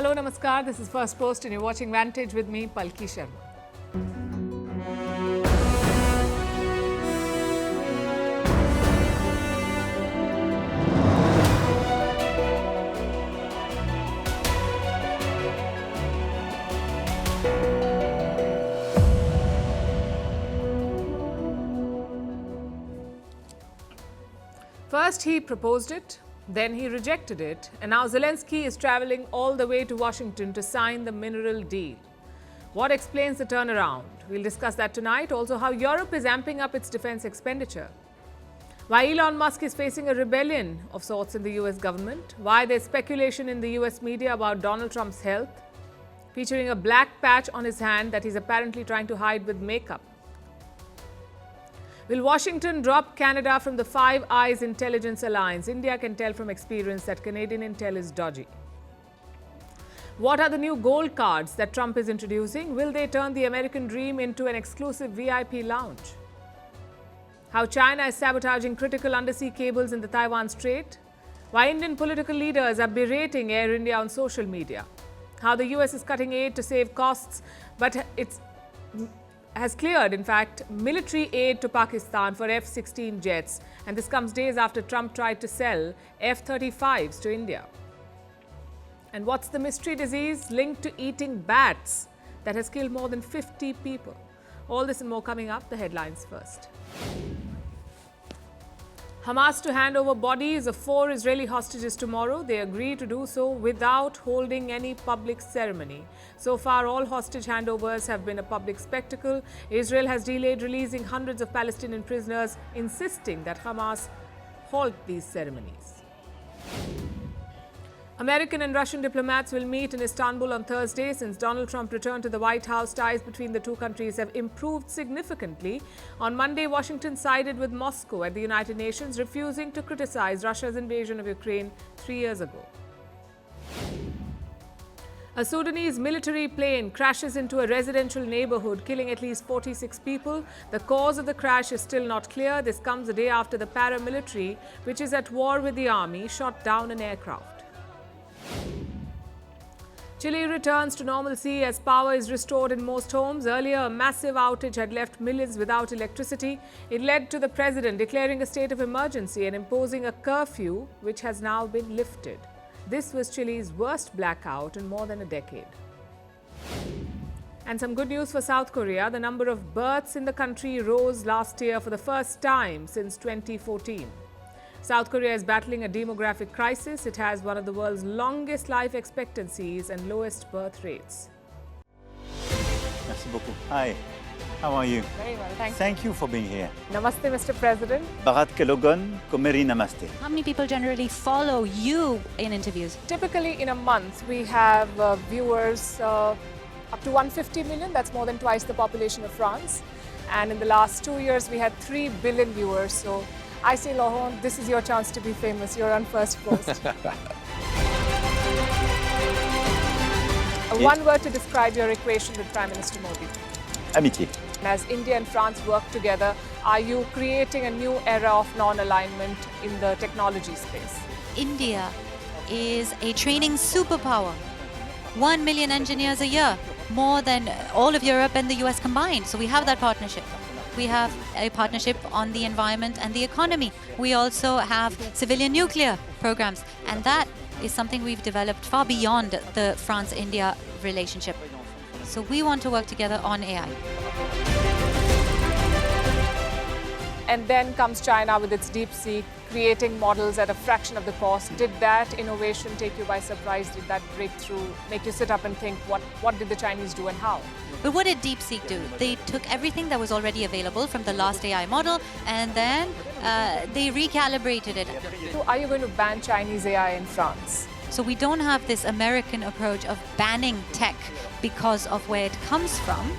Hello, Namaskar. This is Firstpost and you're watching Vantage with me, Palki Sharma. First, he proposed it, then he rejected it, and now Zelensky is traveling all the way to Washington to sign the mineral deal. What explains the turnaround? We'll discuss that tonight. Also, how Europe is amping up its defense expenditure. Why Elon Musk is facing a rebellion of sorts in the US government. Why there's speculation in the US media about Donald Trump's health, featuring a black patch on his hand that he's apparently trying to hide with makeup. Will Washington drop Canada from the Five Eyes intelligence alliance? India can tell from experience that Canadian intel is dodgy. What are the new gold cards that Trump is introducing? Will they turn the American dream into an exclusive VIP lounge? How China is sabotaging critical undersea cables in the Taiwan Strait? Why Indian political leaders are berating Air India on social media? How the US is cutting aid to save costs, but has cleared, in fact, military aid to Pakistan for F-16 jets. And this comes days after Trump tried to sell F-35s to India. And what's the mystery disease linked to eating bats that has killed more than 50 people? All this and more coming up. The headlines first. Hamas to hand over bodies of 4 Israeli hostages tomorrow. They agree to do so without holding any public ceremony. So far, all hostage handovers have been a public spectacle. Israel has delayed releasing hundreds of Palestinian prisoners, insisting that Hamas halt these ceremonies. American and Russian diplomats will meet in Istanbul on Thursday. Since Donald Trump returned to the White House, ties between the two countries have improved significantly. On Monday, Washington sided with Moscow at the United Nations, refusing to criticize Russia's invasion of Ukraine 3 years ago. A Sudanese military plane crashes into a residential neighborhood, killing at least 46 people. The cause of the crash is still not clear. This comes a day after the paramilitary, which is at war with the army, shot down an aircraft. Chile returns to normalcy as power is restored in most homes. Earlier, a massive outage had left millions without electricity. It led to the president declaring a state of emergency and imposing a curfew, which has now been lifted. This was Chile's worst blackout in more than a decade. And some good news for South Korea. The number of births in the country rose last year for the first time since 2014. South Korea is battling a demographic crisis. It has one of the world's longest life expectancies and lowest birth rates. Merci beaucoup. Hi, how are you? Very well, thank you. Thank you for being here. Namaste, Mr. President. Bharat Kelogon, Komeri Namaste. How many people generally follow you in interviews? Typically, in a month, we have viewers up to 150 million. That's more than twice the population of France. And in the last 2 years, we had 3 billion viewers. So I say, Laurent, this is your chance to be famous. You're on Firstpost. One word to describe your equation with Prime Minister Modi. Amitié. As India and France work together, are you creating a new era of non-alignment in the technology space? India is a training superpower. 1 million engineers a year, more than all of Europe and the US combined. So we have that partnership. We have a partnership on the environment and the economy. We also have civilian nuclear programs. And that is something we've developed far beyond the France-India relationship. So we want to work together on AI. And then comes China with its DeepSeek, creating models at a fraction of the cost. Did that innovation take you by surprise? Did that breakthrough make you sit up and think, what did the Chinese do and how? But what did DeepSeek do? They took everything that was already available from the last AI model and then they recalibrated it. So are you going to ban Chinese AI in France? So we don't have this American approach of banning tech because of where it comes from.